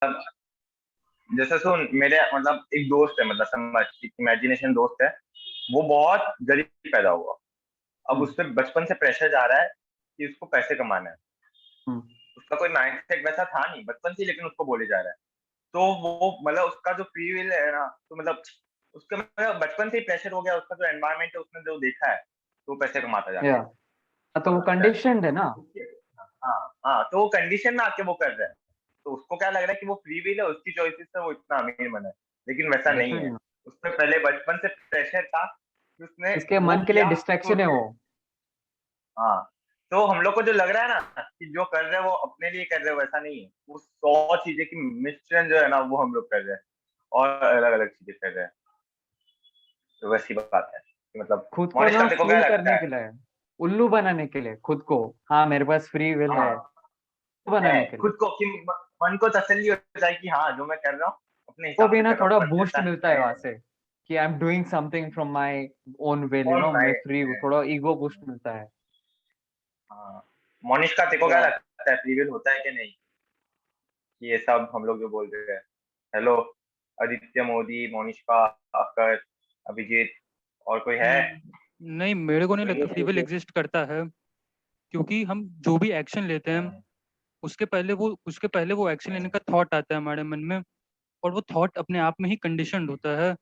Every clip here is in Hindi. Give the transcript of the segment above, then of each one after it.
जैसे सुन, मेरे मतलब एक दोस्त है, मतलब समझ, एक इमेजिनेशन दोस्त है। वो बहुत गरीब पैदा हुआ। अब हम्म उस पर बचपन से प्रेशर जा रहा है कि उसको पैसे कमाना है। हम्म उसका कोई माइंडसेट वैसा था नहीं बचपन से, लेकिन उसको बोले जा रहा है। तो वो मतलब उसका जो फ्री विल है ना, तो मतलब उसका मतलब बचपन से ही प्रेशर हो गया। उसका जो एनवायरमेंट है उसने जो देखा है, तो वो पैसे कमाता या जाके, तो उसको वो लगता है। कंडीशनड है ना। हाँ हाँ, तो वो कंडीशन में आके वो कर रहा है। तो उसको क्या लग रहा है कि वो फ्री विल है, उसकी चॉइसेस से वो इतना अमीर बना है। लेकिन वैसा नहीं है। डेफिनेटली उसमें पहले बचपन से प्रेशर था कि उसने उसके वो मन के लिए किया तो डिस्ट्रैक्शन है वो। हाँ। तो हम लोग को जो लग रहा है ना कि जो कर रहे हैं वो अपने लिए कर रहे हो, वैसा नहीं है। वो 100 चीजें की मिश्रण जो है ना, वो हम लोग कर रहे हैं, और अलग अलग चीजें कर रहे हैं। तो वैसी बात है कि मतलब खुद को मोनिश ना का देखो क्या फूल लगता करने है। के लिए, उल्लू बनाने के लिए खुद को। हाँ मेरे पास फ्री विल है, हाँ, है बनाने के लिए। खुद को कि मन को तसल्ली हो जाए कि हाँ, जो मैं कर रहा हूँ अपने वो हिसाब भी से ना कर रहा हूँ, थोड़ा पर बूस्ट ऐसा मिलता है है। वहां से कि I am doing something from my own will, और मैं राइट फ्री हूँ, है। थोड़ा ईगो बूस्ट मिलता है। हाँ, मोनिश का देखो क्या या लगता है, फ्री विल होता है कि नहीं, कि ये सब हम लोग जो बोल रहे हैं। हेलो, आदित्य मोदी, मोनिष्का, अकर, अभिजीत, और कोई है? नहीं, मेरे को नहीं कोई नहीं लगता है? फ्री विल एग्जिस्ट करता है। क्योंकि हम जो भी एक्शन लेते हैं, हम्म, उसके पहले वो एक्शन लेने का थॉट आता है हमारे मन में। और वो थॉट अपने आप में ही कंडीशनड होता है।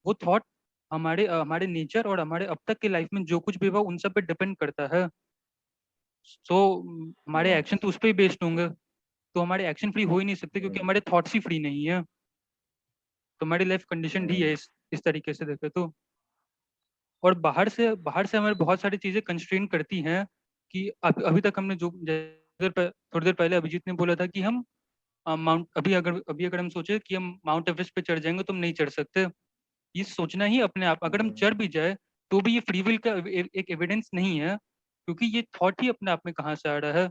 वो थॉट हमारे नेचर और हमारे अब तक की लाइफ में जो कुछ भी हुआ उन सब पे डिपेंड करता है। सो हमारे हम्म, एक्शन तो उस पर ही बेस्ड होंगे। तो हमारे एक्शन फ्री हो ही नहीं सकते, क्योंकि हम्म, हमारे थॉट्स ही फ्री नहीं है। तो हमारी लाइफ कंडीशन ही हम्म, है इस तरीके से देखे तो। और बाहर से हमारे बहुत सारी चीजें कंस्ट्रेन करती हैं कि अभी तक हमने जो थोड़ी देर पहले अभिजीत ने बोला था कि हम माउंट अभी अगर हम सोचे कि हम माउंट एवरेस्ट पे चढ़ जाएंगे तो हम नहीं चढ़ सकते। ये सोचना ही अपने आप, अगर हम हम्म, चढ़ भी जाए तो भी ये फ्री विल का एक एविडेंस नहीं है, क्योंकि ये थॉट ही अपने आप में कहाँ से आ रहा है।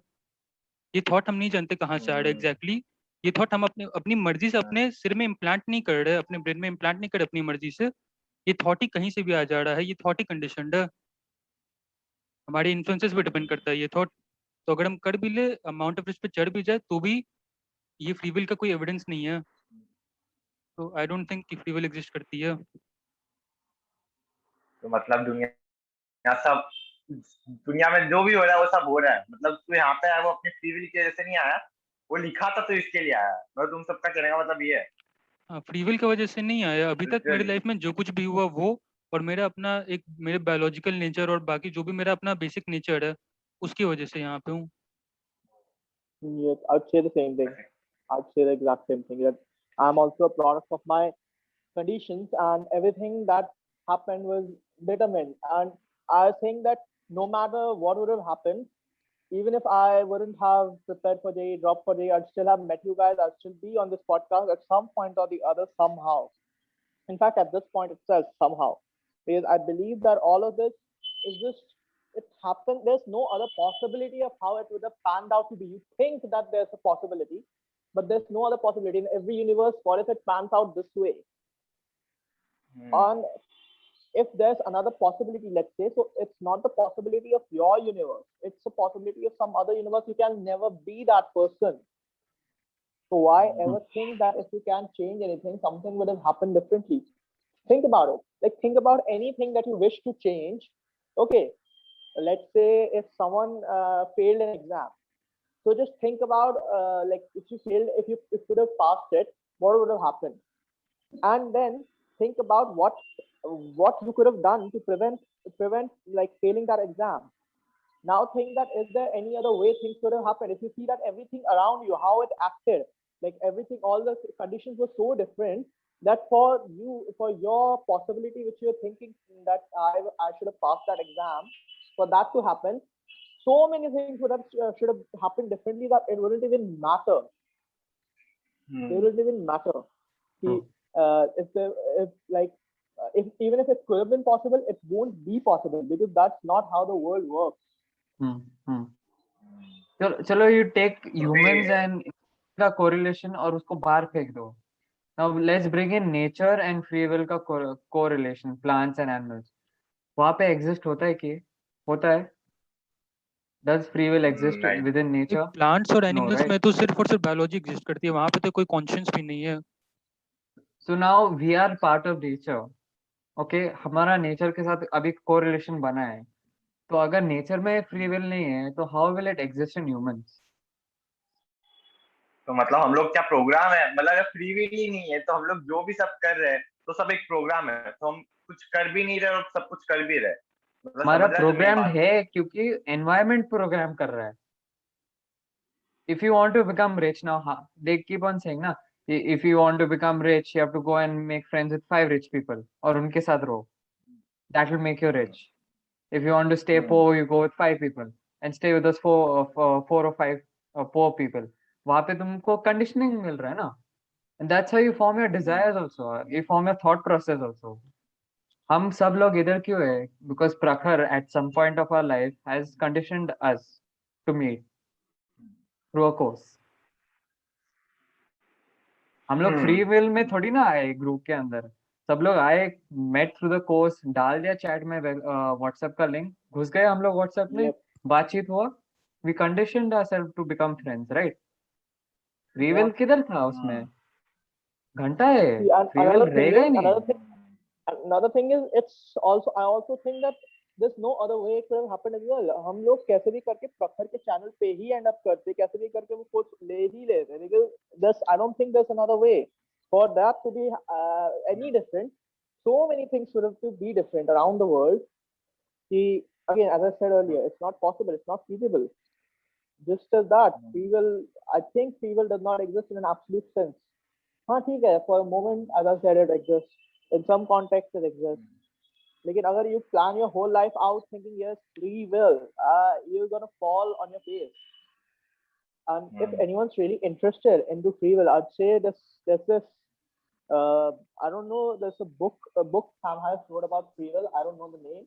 ये थॉट हम नहीं जानते कहाँ से आ रहा है हम्म, एग्जैक्टली। ये थॉट हम अपने अपनी मर्जी से हम्म, अपने सिर में इम्प्लांट नहीं कर रहे, अपने ब्रेन में इम्प्लांट नहीं कर रहे अपनी मर्जी से। ये थॉट ही कहीं से भी आ जा रहा है, ये थॉट ही कंडीशनड है। हमारे इन्फ्लुएंसेस पे डिपेंड करता है ये थॉट। तो अगर हम कर भी ले, माउंट एवरेस्ट पे चढ़ भी जाए, तो भी ये फ्री विल का कोई एविडेंस नहीं है। तो आई डोंट थिंक कि फ्री विल एग्जिस्ट करती है। तो मतलब सब दुनिया में जो भी हो रहा है वो सब हो रहा है। मतलब तू यहाँ पे आया वो अपनी फ्री विल की वजह से नहीं आया। वो लिखा था तो इसके लिए आया। मतलब तुम सबका कहने का मतलब ये है। फ्री विल की वजह से नहीं आया अभी तक मेरी लिटरली। लाइफ में। जो कुछ भी हुआ वो, और मेरा अपना एक मेरे बायोलॉजिकल नेचर और बाकी जो भी मेरा अपना बेसिक नेचर है, उसकी वजह से यहाँ पे हूँ। Yes, I'd say the same thing. I'd say the exact same thing. That I'm also a product of my conditions, and everything that happened was determined. And I think that no matter what would have happened, even if I wouldn't have prepared for the drop for the, I'd still have met you guys. I'd still be on this podcast at some point or the other somehow. In fact, at this point itself, somehow, because I believe that all of this is just it happened. There's no other possibility of how it would have panned out to be. You think that there's a possibility, but there's no other possibility in every universe. What if it pans out this way? Hmm, And if there's another possibility, let's say, so it's not the possibility of your universe, it's a possibility of some other universe. You can never be that person. So why hmm, ever think that if you can change anything, something would have happened differently? Think about it. Like think about anything that you wish to change. Okay, let's say if someone failed an exam, so just think about like if you failed, if you could have passed it, what would have happened? And then think about what you could have done to prevent like failing that exam. Now think that is there any other way things could have happened? If you see that everything around you, how it acted, like everything, all the conditions were so different that for you, for your possibility which you're thinking that I should have passed that exam, for that to happen, so many things would have should have happened differently that it wouldn't even matter. It hmm, wouldn't even matter. True. See, if the if like if even if it could have been possible, it won't be possible because that's not how the world works. हम्म हम्म चलो चलो, यू टेक अभी ह्यूमंस एंड का कोरिलेशन और उसको बाहर फेंक दो। Now let's bring in nature and free will का कोरिलेशन, प्लांट्स एंड एनिमल्स। वहां पे एग्जिस्ट होता है कि होता है Does free will exist Right. within nature? Plants और No, एनिमल्स right? में तो सिर्फ और सिर्फ बायोलॉजी एग्जिस्ट करती है, वहां पे तो कोई कॉन्शियस भी नहीं है. So now we are part of nature. Okay, हमारा नेचर के साथ अभी कोरिलेशन बना है. तो अगर नेचर में फ्री विल नहीं है तो how will it exist in humans? तो मतलब हम लोग क्या प्रोग्राम है? मतलब अगर फ्री विल ही नहीं है तो हम लोग जो भी सब कर रहे हैं तो सब एक प्रोग्राम है, तो हम कुछ कर भी नहीं रहे और सब कुछ कर भी रहे. मतलब हमारा समझ रहे हो मेरी प्रोग्राम बात? है क्योंकि एनवायरनमेंट प्रोग्राम कर रहा है. If you want to become rich now, they keep on saying ना, if you want to become rich, you have to go and make friends with 5 rich people और उनके साथ रहो. That will make you rich. If you want to stay poor, you go with 5 people and stay with those 4 or 5 poor people. वहाँ पे तुमको conditioning मिल रहा है ना. And that's how you form your desires also. You form your thought process also. हम सब लोग इधर क्यों है? Because प्रखर at some point of our life has conditioned us to meet through a course. हम लोग फ्री विल में थोड़ी ना आए ग्रुप के अंदर. सब लोग आए, मेट थ्रू द कोर्स, डाल दिया चैट में व्हाट्सएप का लिंक, घुस गए हम लोग व्हाट्सएप में, Yep. बातचीत हुआ, we conditioned ourselves to become friends, right? Free Yeah. Will किधर था उसमें? घंटा है, See, and फ्री विल रहेगा ही नहीं. another thing is, I also think that there's no other way it could have happened as well. हम लोग कैसे भी करके प्रखर के चैनल पे ही एंड अप करते, कैसे भी करके वो कुछ ले ही लेते, because I don't think there's another way for that to be any different. So many things should have to be different around the world. Again, as I said earlier, it's not possible, it's not feasible. Just as that, I think free will does not exist in an absolute sense. हाँ ठीक है, for a moment, as I said, it exists. In some context, it exists. लेकिन अगर you plan your whole life out thinking yes, free will, you're gonna fall on your face. And if anyone's really interested into free will, I'd say there's this. I don't know. There's a book Sam Harris wrote about free will. I don't know the name,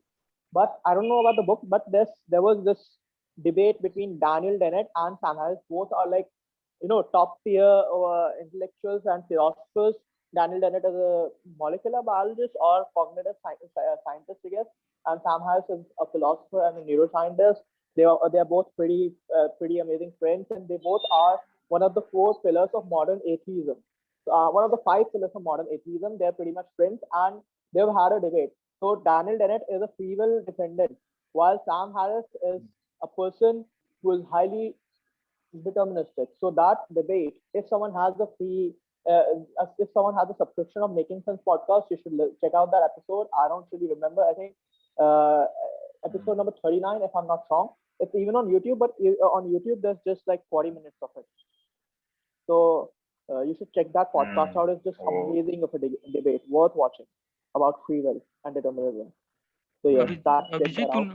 but I don't know about the book. But there was this debate between Daniel Dennett and Sam Harris. Both are like, top tier intellectuals and philosophers. Daniel Dennett is a molecular biologist or cognitive scientist, I guess, and Sam Harris is a philosopher and a neuroscientist. They are both pretty amazing friends, and they both are one of the 4 pillars of modern atheism. One of the 5 pillars of modern atheism. They're pretty much friends, and they've had a debate. So Daniel Dennett is a free will defendant, while Sam Harris is a person who is highly deterministic. So that debate, if someone has the subscription of Making Sense podcast, you should check out that episode. I don't really remember. I think episode number 39, if I'm not wrong. It's even on YouTube, but on YouTube there's just like 40 minutes of it. So you should check that podcast out. It's just amazing of a debate, worth watching, about free will and determinism. So yeah, check that out.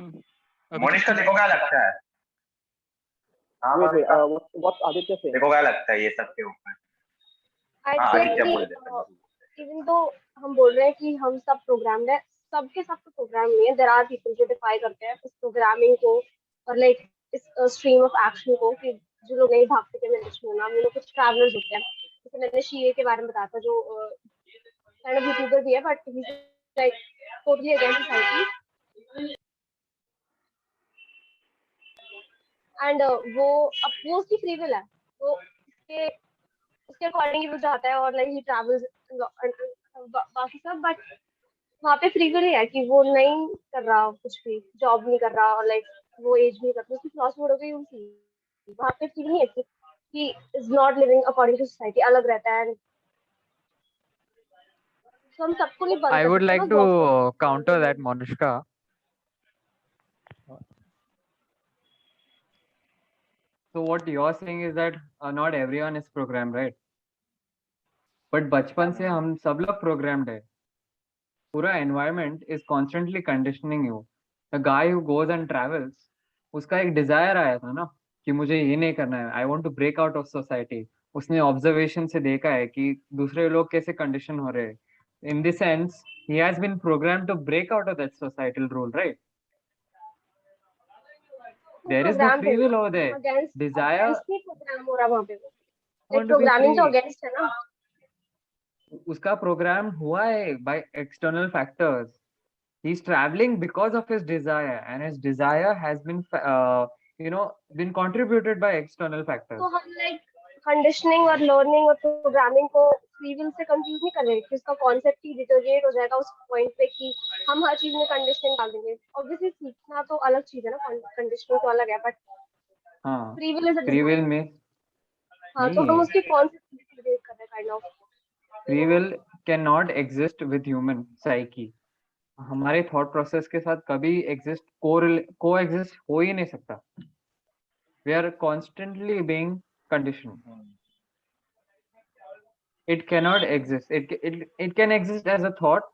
Monika, देखो क्या लगता है? Wait, what's Aditya saying? देखो क्या लगता है ये सब के ऊपर? Even though हम बोल रहे हैं कि हम सब प्रोग्राम्ड है, सबके सब तो प्रोग्राम नहीं है. देयर आर पीपल जो डिफाई करते हैं इस प्रोग्रामिंग को और लाइक इस स्ट्रीम ऑफ एक्शन को, कि जो लोग नहीं भागते के मेरे होना, वो लोग कुछ ट्रैवलर्स होते हैं. जैसे मैंने शीए के बारे में बताया था, जो काइंड ऑफ यूट्यूबर भी है, but he is like totally against society. And वो उसकी फ्री विल है, वो उसके अकॉर्डिंग ही वो जाता है और लाइक ही ट्रैवल्स बाकी सब. बट वहाँ पे फ्री विल है कि वो नहीं कर रहा, कुछ भी जॉब नहीं कर रहा और लाइक वो एज नहीं करता, उसकी फिलॉसफी हो गई उनकी. वहाँ पे फ्री नहीं है कि he is not living according to society, अलग रहता है. तो हम सबको नहीं बंद. I would like to counter that, Monushka. So what you're saying is that not everyone is programmed, right? But बचपन से हम सब लोग programmed है. पूरा environment is constantly conditioning you. The guy who goes and travels, उसका एक desire आया था ना कि मुझे ये नहीं करना है. I want to break out of society. उसने observation से देखा है कि दूसरे लोग कैसे condition हो रहे हैं. In this sense, he has been programmed to break out of that societal rule, right? There is no free will over there. Desire. Programming तो against है ना. उसका program हुआ है by external factors. He's traveling because of his desire, and his desire has been been contributed by external factors. तो हम लाइक कंडीशनिंग और लर्निंग और प्रोग्रामिंग को फ्री विल से कंफ्यूज नहीं कर रहे कि उसका कॉन्सेप्ट ही डिटोरिएट हो जाएगा उस पॉइंट पे कि हम हर चीज में कंडीशनिंग डाल देंगे। ऑब्वियसली सीखना तो अलग चीज है ना, कंडीशनिंग तो अलग है, बट हाँ, free will is a free will में हाँ, तो हम नहीं, उसके कॉन्सेप्ट डिटोरिएट कर रहे हैं kind of. free will cannot exist with human psyche. हमारे थॉट प्रोसेस के साथ कभी को एग्जिस्ट हो ही नहीं सकता. We are constantly being conditioned. It cannot exist. It can exist as a thought,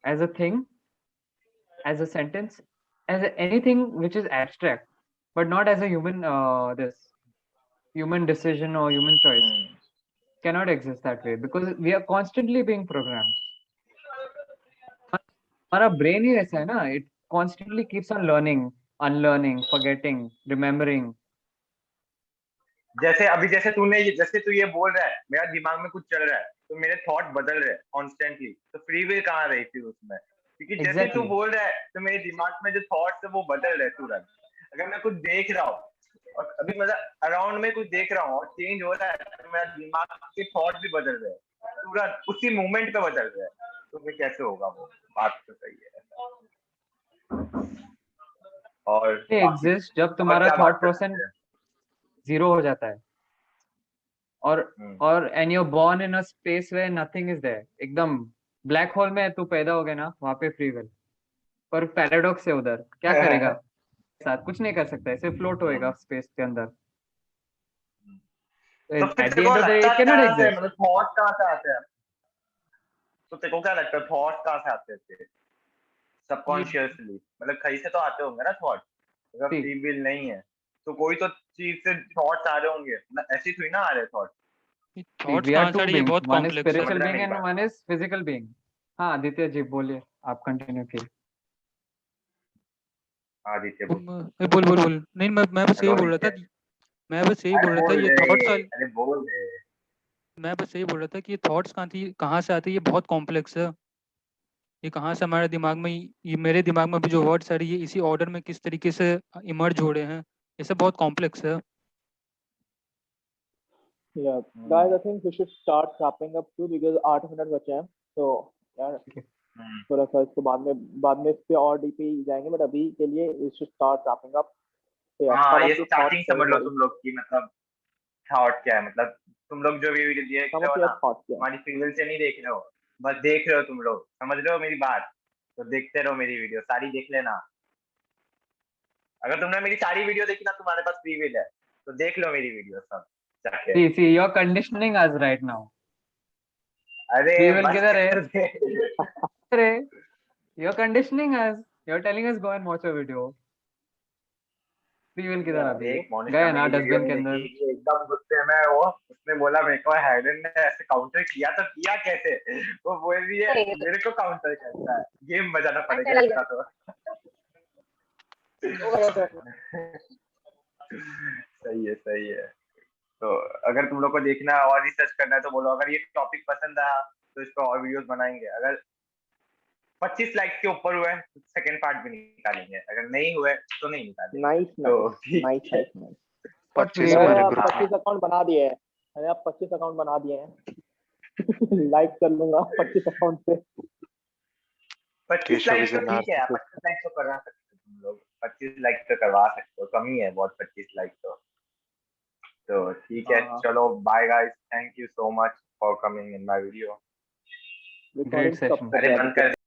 as a thing, as a sentence, as anything which is abstract, but not as a human human decision or human choice. Cannot exist that way because we are constantly being programmed. हमारा brain ही ऐसा है ना, it constantly keeps on learning, unlearning, forgetting, remembering. जैसे तू ये बोल रहा है, मेरा दिमाग में कुछ चल रहा है, तो मेरे थॉट बदल रहे हैं कॉन्स्टेंटली, तो फ्री विल कहाँ रही थी उसमें? क्योंकि जैसे तू Exactly. बोल रहा है तो मेरे दिमाग में जो थॉट्स है वो बदल रहे हैं तुरंत। अगर मैं कुछ देख रहा हूँ और अभी मतलब अराउंड में कुछ देख रहा हूँ और चेंज हो रहा है, तो मेरा दिमाग के थॉट भी बदल रहे हैं तुरंत, उसी मोमेंट पे बदल रहे हैं। तो फिर कैसे होगा वो? बात तो सही है। और बाकी Exist जब और तुम्हारा क्या थॉट बात कर प्रोसेस सकते हैं? जीरो हो जाता है और and you born in a space where nothing is there, एकदम ब्लैक होल में तू पैदा हो गया ना, वहां पे फ्री विल, पर पैराडॉक्स है उधर, क्या करेगा? साथ कुछ नहीं कर सकता, ऐसे फ्लोट होएगा स्पेस के अंदर. तो फिर एट द तेरे को एंड ऑफ द डे लगता इट कैन नॉट कहाँ से, एग्जिस्ट. मतलब थॉट कहाँ से आते हैं? तो तेरे को क्या लगता है थॉट कहाँ से आते थे? सबकॉन्शियसली मतलब कहीं से तो आते होंगे ना थॉट। अगर फ्री विल नहीं है तो कोई तो चीज से थॉट्स आ रहे होंगे ना, ऐसी थोड़ी ना आ रहे थॉट। थॉट्स वी आर कहाँ से टू आ रही है, ये बीइंग्स, बहुत वन इज कॉम्प्लेक्स है। स्पिरिचुअल समझ रहा है बीइंग मेरी एंड बात? One is physical being. हाँ आदित्य जी बोलिए, आप कंटिन्यू कीजिए. आदित्य बोल। बोल बोल बोल। नहीं मैं बस यही हेलो बोल रहा था, आदित्य। मैं बस यही अरे बोल रहा था बोल ये दे, थॉट्स, अरे बोल दे। मैं बस यही बोल रहा था कि ये थॉट्स कहाँ से आती है, ये बहुत कॉम्प्लेक्स है। ये कहाँ से हमारे दिमाग में, ये मेरे दिमाग में भी जो वर्ड्स आ रही है इसी ऑर्डर में किस तरीके से इमर्ज हो रहे हैं, ये सब बहुत कॉम्प्लेक्स है। Yeah, guys, I think we should start wrapping up too because 8 minute बचे हैं, तो यार थोड़ा सा इसको बाद में इस पे और डीपी जाएंगे, बट अभी के लिए we should start wrapping up. So yeah, हाँ, come ये up to स्टार्टिंग thoughts समझ लो everybody. तुम लोग की, मतलब थॉट क्या है, मतलब तुम लोग जो भी वीडियो देख Come रहे up हो to your ना, thoughts. Yeah. हमारी फ्री विल से नहीं देख रहे हो, बस देख रहे हो तुम लोग, समझ रहे हो मेरी बात? तो देखते रहो मेरी वीडियो सारी, देख लेना। अगर तुमने मेरी सारी वीडियो देखी ना, तुम्हारे पास फ्री विल है, तो देख लो मेरी वीडियो सब जाके। See, you're conditioning us right now. अरे Free will बस किधर है? कर दे। अरे, you're conditioning us. You're telling us go and watch a video. Free will किधर अभी? एक मोनिश गए ने ना मेरी वीडियो डस्टबिन नहीं के देखी, अंदर. ये एकदम गुस्से में वो, उसने बोला मेरे को हैडन ने ऐसे काउंटर किया, तो किया कैसे? वो बोल रही है नहीं, मेरे को काउंटर करता है, गेम बजाना पड़ेगा चला इसका तो। सही है। तो अगर तुम लोग को देखना है और रिसर्च करना है तो बोलो, अगर ये टॉपिक पसंद आया तो इस पर और वीडियोस बनाएंगे। अगर 25 लाइक्स के ऊपर हुए तो सेकंड पार्ट भी निकालेंगे, अगर नहीं हुए तो नहीं निकालेंगे। Nice, तो nice, ठीक है। nice, nice. 25 मैंने हमारे आप ग्रुप में 25 अकाउंट बना दिए हैं, मैंने आप 25 अकाउंट बना दिए हैं. लाइक कर लूंगा 25 अकाउंट पे. 25 लाइक तो ठीक है, 25 लाइक तो करवा सकते हो तुम लोग, 25 लाइक तो करवा सकते हो, कम ही है बहुत 25 लाइक तो ठीक है। चलो bye guys, thank you so much for coming in my video. Great session. अरे बंद कर